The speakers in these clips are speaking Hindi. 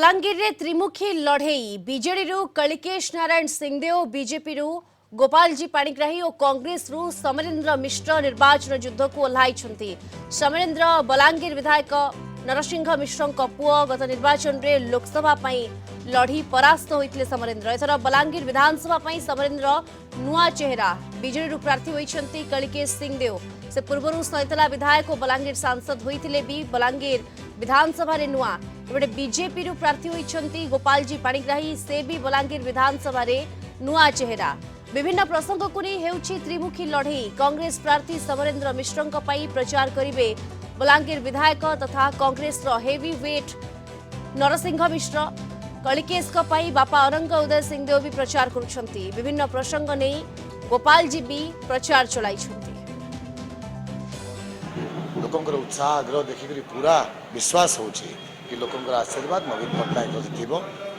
बलांगीर रे त्रिमुखी लड़ई बीजेडी रु कलिकेश नारायण सिंहदेव बीजेपी रु गोपालजी पाणिग्राही और कांग्रेस रु समरेंद्र मिश्र निर्वाचन युद्ध को ओह्लाई। समरेंद्र बलांगीर विधायक नरसिंह मिश्र पुओ गत निर्वाचन रे लोकसभा लड़ी परास्त होते समरेंद्र एथर बलांगीर विधानसभा समरेंद्र नुआ चेहरा बीजेडी रु प्रार्थी होती कलिकेश सिंहदेव से पूर्व सैतला विधायक और बलांगीर सांसद होते भी बलांगीर विधानसभा रे नुआ एबे बीजेपी रु प्रार्थी होती गोपालजी पाणिग्राही से भी बलांगीर विधानसभा रे नुआ चेहरा। विभिन्न प्रसंग को नहीं हेउछि त्रिमुखी लड़ई कांग्रेस प्रार्थी समरेंद्र मिश्र प्रचार करिवे बलांगीर विधायक तथा कांग्रेस हेवी वेट नरसिंह मिश्र कलिकेश बापा अरंग उदय सिंहदेव भी प्रचार करुछंती। विभिन्न प्रसंग नहीं गोपालजी भी प्रचार चलाई। लोकंकर उत्साह आग्रह देखिक पूरा विश्वास होछि कि लोकंकर आशीर्वाद नवीन पट्टनायक प्रति थी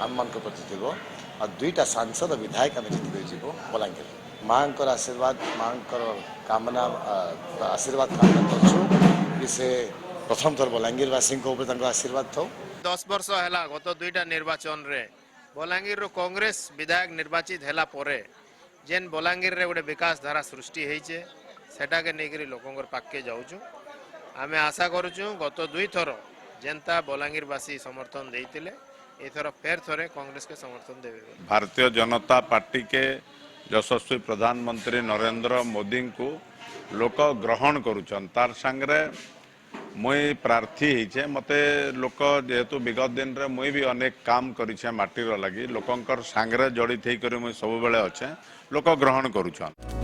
आम मान प्रति थी और दुईटा सांसद विधायक आम जीत जीव बलांगीर माँ आशीर्वाद माँ कामना आशीर्वाद कामना कर से प्रथम थर बलांगीरवासी आशीर्वाद थो 10 वर्ष है गत दुईटा निर्वाचन रे बलांगीर कांग्रेस विधायक निर्वाचित है जेन बलांगीर रे गोटे विकास धारा सृष्टि होइछे सेटा के नेकरी लोकंकर पाके जाऊँ आमे आशा करूँ गत दुई थर जनता बलांगीरवासी समर्थन देइतिले एथर फेर थरे कांग्रेस के समर्थन देवे। भारतीय जनता पार्टी के यशस्वी प्रधानमंत्री नरेंद्र मोदी को लोक ग्रहण करुछन तार संगे मुई प्रार्थी होइछे मते लोक जेहेतु विगत दिन रे मुई भी अनेक काम करिछे माटीर लगी लोकंकर संगे जड़ित होकर मुई सब बेले अच्छे लोक ग्रहण करुछन।